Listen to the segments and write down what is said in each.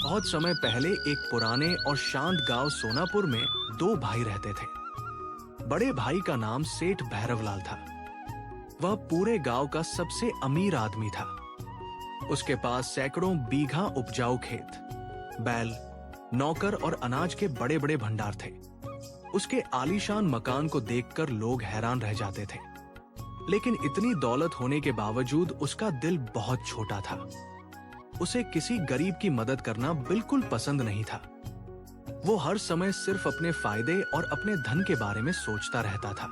बहुत समय पहले एक पुराने और शांत गांव सोनापुर में दो भाई रहते थे। बड़े भाई का नाम सेठ भैरवलाल था। वह पूरे गांव का सबसे अमीर आदमी था। उसके पास सैकड़ों बीघा उपजाऊ खेत, बैल, नौकर और अनाज के बड़े बड़े भंडार थे। उसके आलीशान मकान को देखकर लोग हैरान रह जाते थे। लेकिन इतनी दौलत होने के बावजूद उसका दिल बहुत छोटा था। उसे किसी गरीब की मदद करना बिल्कुल पसंद नहीं था। वो हर समय सिर्फ अपने फायदे और अपने धन के बारे में सोचता रहता था।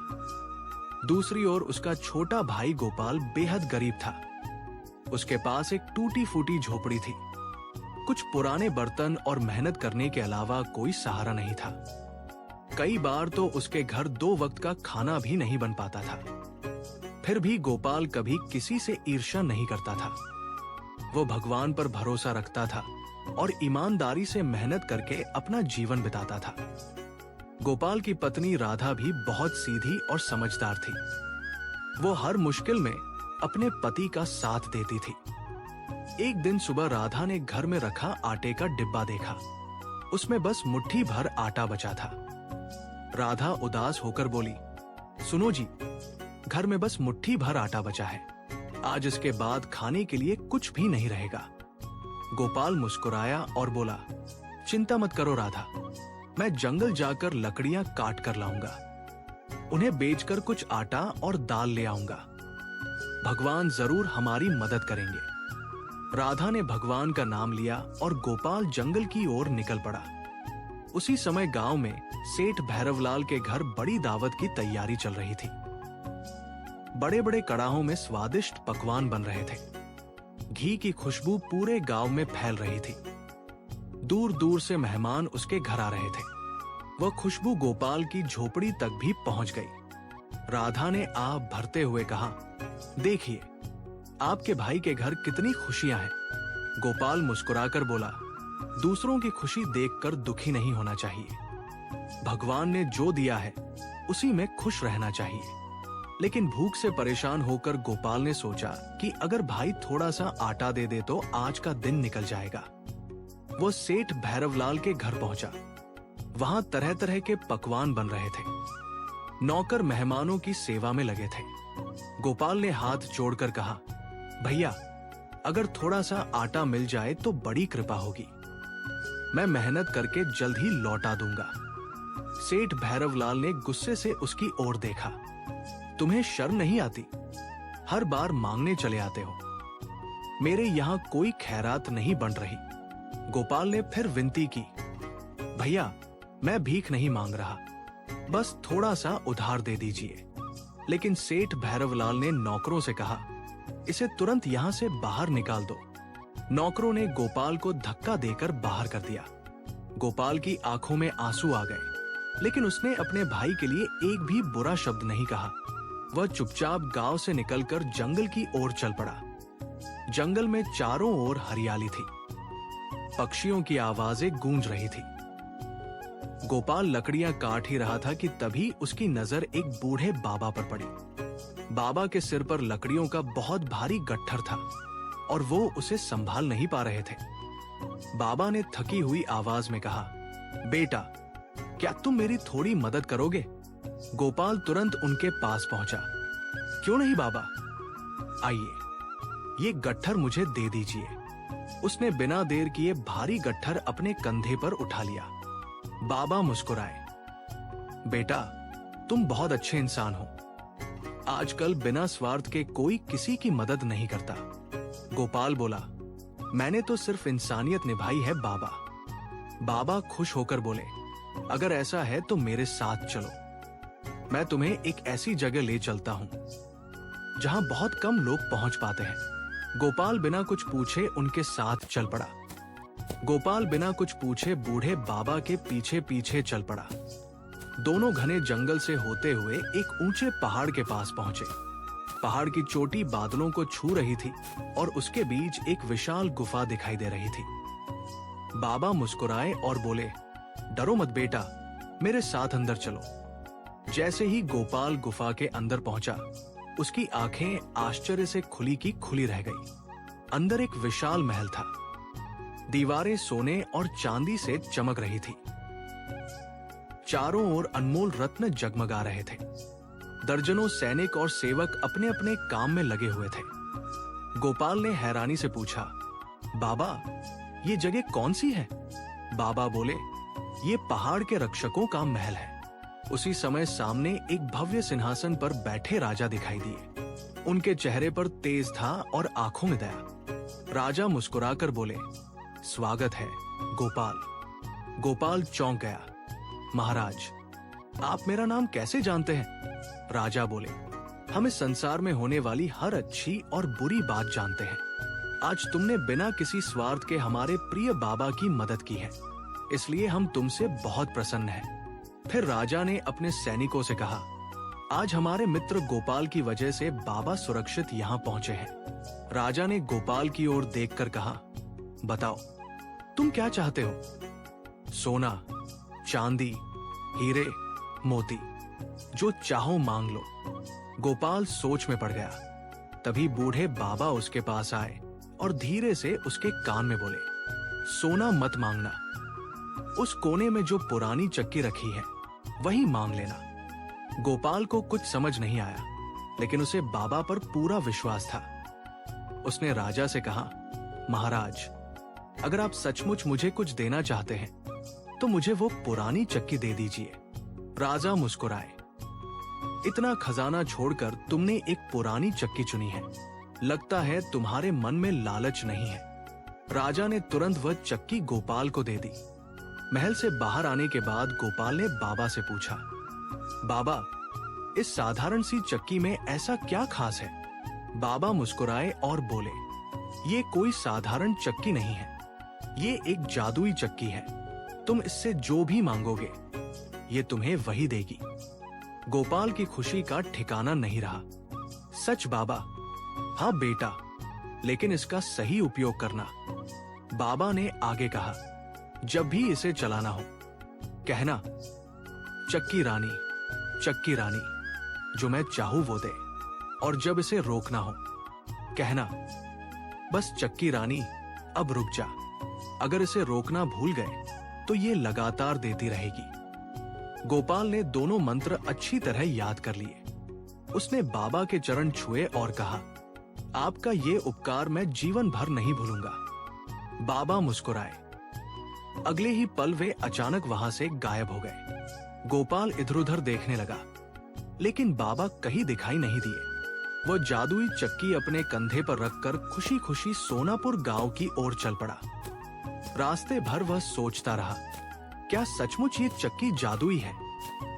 दूसरी ओर उसका छोटा भाई गोपाल बेहद गरीब था। उसके पास एक टूटी फूटी झोपड़ी थी। कुछ पुराने बर्तन और मेहनत करने के अलावा कोई सहारा नहीं था। कई बार तो उसके घर 2 वक्त का खाना भी नहीं बन पाता था। फिर भी गोपाल कभी किसी से ईर्ष्या नहीं करता था। वो भगवान पर भरोसा रखता था और ईमानदारी से मेहनत करके अपना जीवन बिताता था। गोपाल की पत्नी राधा भी बहुत सीधी और समझदार थी। वो हर मुश्किल में अपने पति का साथ देती थी। एक दिन सुबह राधा ने घर में रखा आटे का डिब्बा देखा। उसमें बस मुट्ठी भर आटा बचा था। राधा उदास होकर बोली, सुनो जी, घर में बस मुट्ठी भर आटा बचा है। आज इसके बाद खाने के लिए कुछ भी नहीं रहेगा। गोपाल मुस्कुराया और बोला, चिंता मत करो राधा, मैं जंगल जाकर लकड़ियां काट कर लाऊंगा। उन्हें बेचकर कुछ आटा और दाल ले आऊंगा। भगवान जरूर हमारी मदद करेंगे। राधा ने भगवान का नाम लिया और गोपाल जंगल की ओर निकल पड़ा। उसी समय गांव में सेठ भैरवलाल के घर बड़ी दावत की तैयारी चल रही थी। बड़े बड़े कड़ाहों में स्वादिष्ट पकवान बन रहे थे। घी की खुशबू पूरे गांव में फैल रही थी। दूर दूर से मेहमान उसके घर आ रहे थे। वह खुशबू गोपाल की झोपड़ी तक भी पहुंच गई। राधा ने आप भरते हुए कहा, देखिए, आपके भाई के घर कितनी खुशियां हैं। गोपाल मुस्कुराकर बोला, दूसरों की खुशी देखकर दुखी नहीं होना चाहिए। भगवान ने जो दिया है उसी में खुश रहना चाहिए। लेकिन भूख से परेशान होकर गोपाल ने सोचा कि अगर भाई थोड़ा सा आटा दे दे तो आज का दिन निकल जाएगा। वो सेठ भैरवलाल के घर पहुंचा। वहां तरह तरह के पकवान बन रहे थे। नौकर मेहमानों की सेवा में लगे थे। गोपाल ने हाथ जोड़कर कहा, भैया, अगर थोड़ा सा आटा मिल जाए तो बड़ी कृपा होगी। मैं मेहनत करके जल्द ही लौटा दूंगा। सेठ भैरवलाल ने गुस्से से उसकी ओर देखा। तुम्हें शर्म नहीं आती? हर बार मांगने चले आते हो। मेरे यहाँ कोई खैरात नहीं बन रही। गोपाल ने फिर विनती की, भैया, मैं भीख नहीं मांग रहा, बस थोड़ा सा उधार दे दीजिए। लेकिन सेठ भैरवलाल ने नौकरों से कहा, इसे तुरंत यहाँ से बाहर निकाल दो। नौकरों ने गोपाल को धक्का देकर बाहर कर दिया। गोपाल की आंखों में आंसू आ गए, लेकिन उसने अपने भाई के लिए एक भी बुरा शब्द नहीं कहा। वह चुपचाप गांव से निकलकर जंगल की ओर चल पड़ा। जंगल में चारों ओर हरियाली थी। पक्षियों की आवाजें गूंज रही थी। गोपाल लकड़ियां काट ही रहा था कि तभी उसकी नजर एक बूढ़े बाबा पर पड़ी। बाबा के सिर पर लकड़ियों का बहुत भारी गट्ठर था और वो उसे संभाल नहीं पा रहे थे। बाबा ने थकी हुई आवाज में कहा, बेटा, क्या तुम मेरी थोड़ी मदद करोगे? गोपाल तुरंत उनके पास पहुंचा। क्यों नहीं बाबा, आइए, ये गट्ठर मुझे दे दीजिए। उसने बिना देर किए भारी गट्ठर अपने कंधे पर उठा लिया। बाबा मुस्कुराए, बेटा, तुम बहुत अच्छे इंसान हो। आजकल बिना स्वार्थ के कोई किसी की मदद नहीं करता। गोपाल बोला, मैंने तो सिर्फ इंसानियत निभाई है बाबा। बाबा खुश होकर बोले, अगर ऐसा है तो मेरे साथ चलो। मैं तुम्हें एक ऐसी जगह ले चलता हूं जहां बहुत कम लोग पहुंच पाते हैं। गोपाल बिना कुछ पूछे उनके साथ चल पड़ा। गोपाल बिना कुछ पूछे बूढ़े बाबा के पीछे पीछे चल पड़ा। दोनों घने जंगल से होते हुए एक ऊंचे पहाड़ के पास पहुंचे। पहाड़ की चोटी बादलों को छू रही थी और उसके बीच एक विशाल गुफा दिखाई दे रही थी। बाबा मुस्कुराए और बोले, डरो मत बेटा, मेरे साथ अंदर चलो। जैसे ही गोपाल गुफा के अंदर पहुंचा, उसकी आंखें आश्चर्य से खुली की खुली रह गई। अंदर एक विशाल महल था। दीवारें सोने और चांदी से चमक रही थी। चारों ओर अनमोल रत्न जगमगा रहे थे। दर्जनों सैनिक और सेवक अपने अपने काम में लगे हुए थे। गोपाल ने हैरानी से पूछा, बाबा, ये जगह कौन सी है? बाबा बोले, ये पहाड़ के रक्षकों का महल है। उसी समय सामने एक भव्य सिंहासन पर बैठे राजा दिखाई दिए। उनके चेहरे पर तेज था और आंखों में दया। राजा मुस्कुराकर बोले, स्वागत है गोपाल। गोपाल चौंक गया। महाराज, आप मेरा नाम कैसे जानते हैं? राजा बोले, हम इस संसार में होने वाली हर अच्छी और बुरी बात जानते हैं। आज तुमने बिना किसी स्वार्थ के हमारे प्रिय बाबा की मदद की है, इसलिए हम तुमसे बहुत प्रसन्न हैं। फिर राजा ने अपने सैनिकों से कहा, आज हमारे मित्र गोपाल की वजह से बाबा सुरक्षित यहाँ पहुंचे हैं। राजा ने गोपाल की ओर देखकर कहा, बताओ, तुम क्या चाहते हो? सोना, चांदी, हीरे, मोती, जो चाहो मांग लो। गोपाल सोच में पड़ गया। तभी बूढ़े बाबा उसके पास आए और धीरे से उसके कान में बोले, सोना मत मांगना। उस कोने में जो पुरानी चक्की रखी है वही मांग लेना। गोपाल को कुछ समझ नहीं आया, लेकिन उसे बाबा पर पूरा विश्वास था। उसने राजा से कहा, महाराज, अगर आप सचमुच मुझे कुछ देना चाहते हैं तो मुझे वो पुरानी चक्की दे दीजिए। राजा मुस्कुराए, इतना खजाना छोड़कर तुमने एक पुरानी चक्की चुनी है, लगता है तुम्हारे मन में लालच नहीं है। राजा ने तुरंत वह चक्की गोपाल को दे दी। महल से बाहर आने के बाद गोपाल ने बाबा से पूछा, बाबा, इस साधारण सी चक्की में ऐसा क्या खास है? बाबा मुस्कुराए और बोले, ये कोई साधारण चक्की नहीं है, ये एक जादुई चक्की है। तुम इससे जो भी मांगोगे ये तुम्हें वही देगी। गोपाल की खुशी का ठिकाना नहीं रहा। सच बाबा? हाँ बेटा, लेकिन इसका सही उपयोग करना। बाबा ने आगे कहा, जब भी इसे चलाना हो कहना, चक्की रानी, चक्की रानी, जो मैं चाहूं वो दे। और जब इसे रोकना हो कहना, बस चक्की रानी अब रुक जा। अगर इसे रोकना भूल गए तो ये लगातार देती रहेगी। गोपाल ने दोनों मंत्र अच्छी तरह याद कर लिए। उसने बाबा के चरण छुए और कहा, आपका ये उपकार मैं जीवन भर नहीं भूलूंगा। बाबा मुस्कुराए। अगले ही पल वे अचानक वहां से गायब हो गए। गोपाल इधर उधर देखने लगा, लेकिन बाबा कहीं दिखाई नहीं दिए। वह जादुई चक्की अपने कंधे पर रखकर खुशी खुशी सोनापुर गांव की ओर चल पड़ा। रास्ते भर वह सोचता रहा, क्या सचमुच ये चक्की जादुई है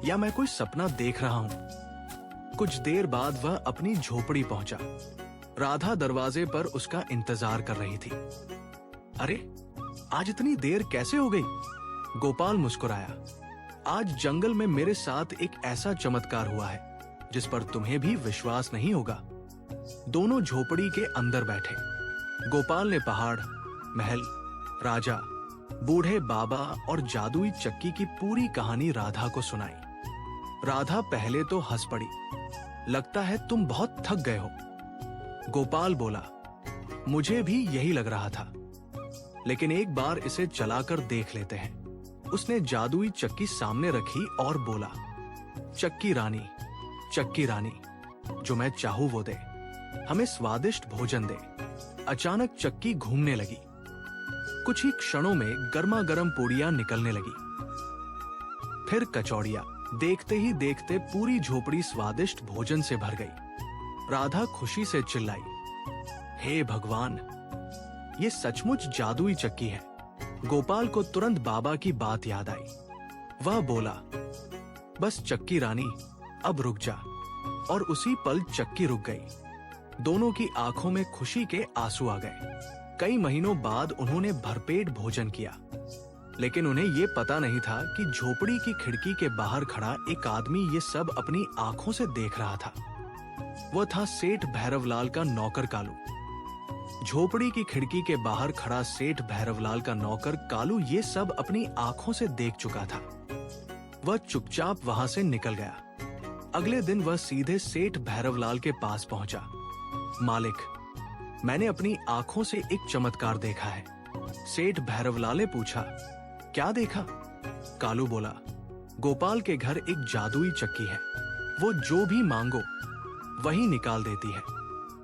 या मैं कोई सपना देख रहा हूं? कुछ देर बाद वह अपनी झोपड़ी पहुंचा। राधा दरवाजे पर उसका इंतजार कर रही थी। अरे, आज इतनी देर कैसे हो गई? गोपाल मुस्कुराया। आज जंगल में मेरे साथ एक ऐसा चमत्कार हुआ है जिस पर तुम्हें भी विश्वास नहीं होगा। दोनों झोपड़ी के अंदर बैठे। गोपाल ने पहाड़, महल, राजा, बूढ़े बाबा और जादुई चक्की की पूरी कहानी राधा को सुनाई। राधा पहले तो हंस पड़ी। लगता है तुम बहुत थक गए हो। गोपाल बोला, मुझे भी यही लग रहा था, लेकिन एक बार इसे चलाकर देख लेते हैं। उसने जादुई चक्की सामने रखी और बोला, चक्की रानी, चक्की रानी, जो मैं चाहूं वो दे, हमें स्वादिष्ट भोजन दे। अचानक चक्की घूमने लगी। कुछ ही क्षणों में गर्मा गर्म पूड़ियां निकलने लगी, फिर कचौड़ियां। देखते ही देखते पूरी झोपड़ी स्वादिष्ट भोजन से भर गई। राधा खुशी से चिल्लाई, हे भगवान, ये सचमुच जादुई चक्की है। गोपाल को तुरंत बाबा की बात याद आई। वह बोला, बस चक्की रानी अब रुक जा। और उसी पल चक्की रुक गई। दोनों की आंखों में खुशी के आंसू आ गए। कई महीनों बाद उन्होंने भरपेट भोजन किया, लेकिन उन्हें ये पता नहीं था कि झोपड़ी की खिड़की के बाहर खड़ा एक आदमी ये सब अपनी आंखों से देख रहा था। वह था सेठ भैरवलाल का नौकर कालू। झोपड़ी की खिड़की के बाहर खड़ा सेठ भैरवलाल का नौकर कालू ये सब अपनी आंखों से देख चुका था। वह चुपचाप वहां से निकल गया। अगले दिन वह सीधे सेठ भैरवलाल के पास पहुंचा। मालिक, मैंने अपनी आंखों से एक चमत्कार देखा है। सेठ भैरवलाल ने पूछा, क्या देखा? कालू बोला, गोपाल के घर एक जादुई चक्की है, वो जो भी मांगो वही निकाल देती है।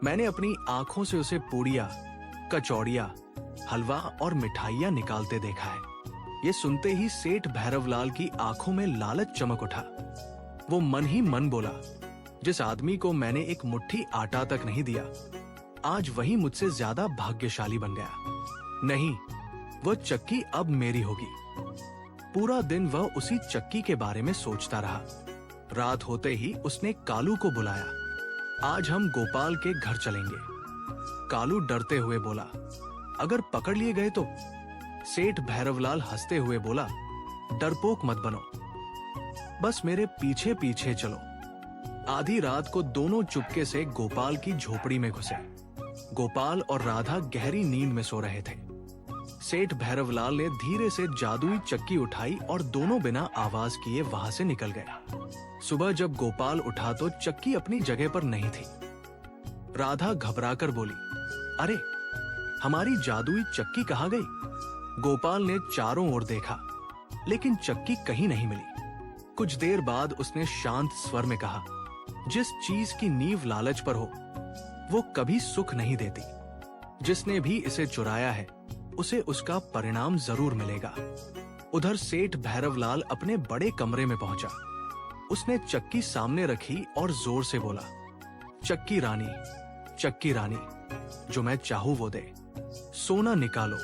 मैंने अपनी आंखों से उसे पूड़ियां, कचौड़ियां, हलवा और मिठाइयां निकालते देखा है। ये सुनते ही सेठ भैरवलाल की आंखों में लालच चमक उठा। वो मन ही मन बोला, जिस आदमी को मैंने एक मुट्ठी आटा तक नहीं दिया, आज वही मुझसे ज्यादा भाग्यशाली बन गया। नहीं, वह चक्की अब मेरी होगी। पूरा दिन वह उसी चक्की के बारे में सोचता रहा। रात होते ही उसने कालू को बुलाया। आज हम गोपाल के घर चलेंगे। कालू डरते हुए बोला, अगर पकड़ लिए गए तो? सेठ भैरवलाल हंसते हुए बोला, डरपोक मत बनो, बस मेरे पीछे पीछे चलो। आधी रात को दोनों चुपके से गोपाल की झोपड़ी में घुसे। गोपाल और राधा गहरी नींद में सो रहे थे। सेठ भैरवलाल ने धीरे से जादुई चक्की उठाई और दोनों बिना आवाज किए वहां से निकल गए। सुबह जब गोपाल उठा तो चक्की अपनी जगह पर नहीं थी। राधा घबराकर बोली, अरे हमारी जादुई चक्की कहाँ गई? गोपाल ने चारों ओर देखा, लेकिन चक्की कहीं नहीं मिली। कुछ देर बाद उसने शांत स्वर में कहा, जिस चीज की नींव लालच पर हो वो कभी सुख नहीं देती। जिसने भी इसे चुराया है उसे उसका परिणाम जरूर मिलेगा। उधर सेठ भैरवलाल अपने बड़े कमरे में पहुंचा। उसने चक्की सामने रखी और जोर से बोला, चक्की रानी, जो मैं चाहूं वो दे। सोना निकालो,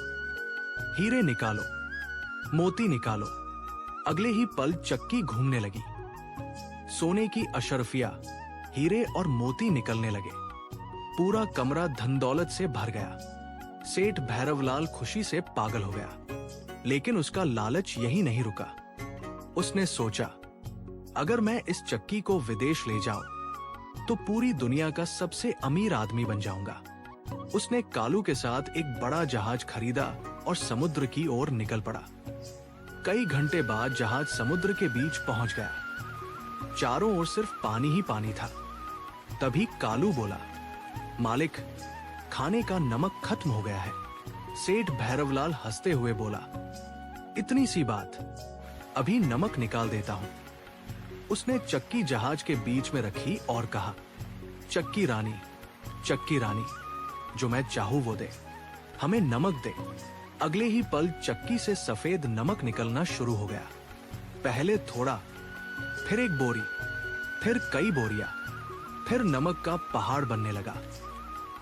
हीरे निकालो, मोती निकालो। अगले ही पल चक्की घूमने लगी। सोने की अशर्फिया, हीरे और मोती निकलने लगे। पूरा कमरा धन दौलत से भर गया। सेठ भैरवलाल खुशी से पागल हो गया। लेकिन उसका लालच यही नहीं रुका। उसने सोचा, अगर मैं इस चक्की को विदेश ले जाऊं तो पूरी दुनिया का सबसे अमीर आदमी बन जाऊंगा। उसने कालू के साथ एक बड़ा जहाज खरीदा और समुद्र की ओर निकल पड़ा। कई घंटे बाद जहाज समुद्र के बीच पहुंच गया। चारों ओर सिर्फ पानी ही पानी था। तभी कालू बोला, मालिक, खाने का नमक खत्म हो गया है। सेठ भैरवलाल हंसते हुए बोला, इतनी सी बात, अभी नमक निकाल देता हूं। उसने चक्की जहाज के बीच में रखी और कहा, चक्की रानी, जो मैं चाहूं वो दे, हमें नमक दे। अगले ही पल चक्की से सफेद नमक निकलना शुरू हो गया। पहले थोड़ा, फिर एक बोरी, फिर कई बोरियां, फिर नमक का पहाड़ बनने लगा।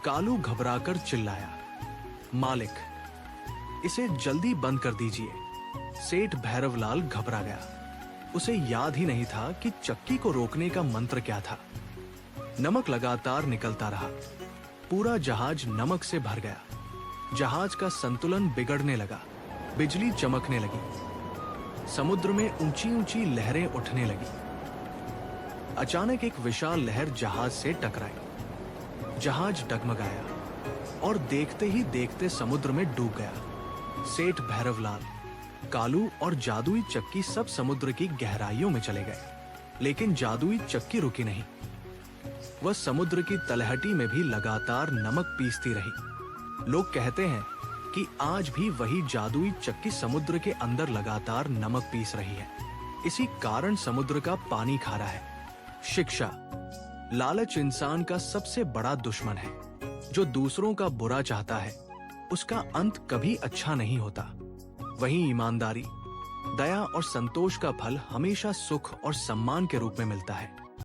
कालू घबराकर चिल्लाया, मालिक, इसे जल्दी बंद कर दीजिए। सेठ भैरवलाल घबरा गया। उसे याद ही नहीं था कि चक्की को रोकने का मंत्र क्या था। नमक लगातार निकलता रहा। पूरा जहाज नमक से भर गया। जहाज का संतुलन बिगड़ने लगा। बिजली चमकने लगी। समुद्र में ऊंची ऊंची लहरें उठने लगी। अचानक एक विशाल लहर जहाज से टकराई। जहाज डगमगाया और देखते ही देखते समुद्र में डूब गया। सेठ भैरवलाल, कालू और जादुई चक्की सब समुद्र की गहराइयों में चले गए। लेकिन जादुई चक्की रुकी नहीं। वह समुद्र की तलहटी में भी लगातार नमक पीसती रही। लोग कहते हैं कि आज भी वही जादुई चक्की समुद्र के अंदर लगातार नमक पीस रही है। इसी कारण समुद्र का पानी खारा है। शिक्षा, लालच इंसान का सबसे बड़ा दुश्मन है। जो दूसरों का बुरा चाहता है उसका अंत कभी अच्छा नहीं होता। वहीं ईमानदारी, दया और संतोष का फल हमेशा सुख और सम्मान के रूप में मिलता है।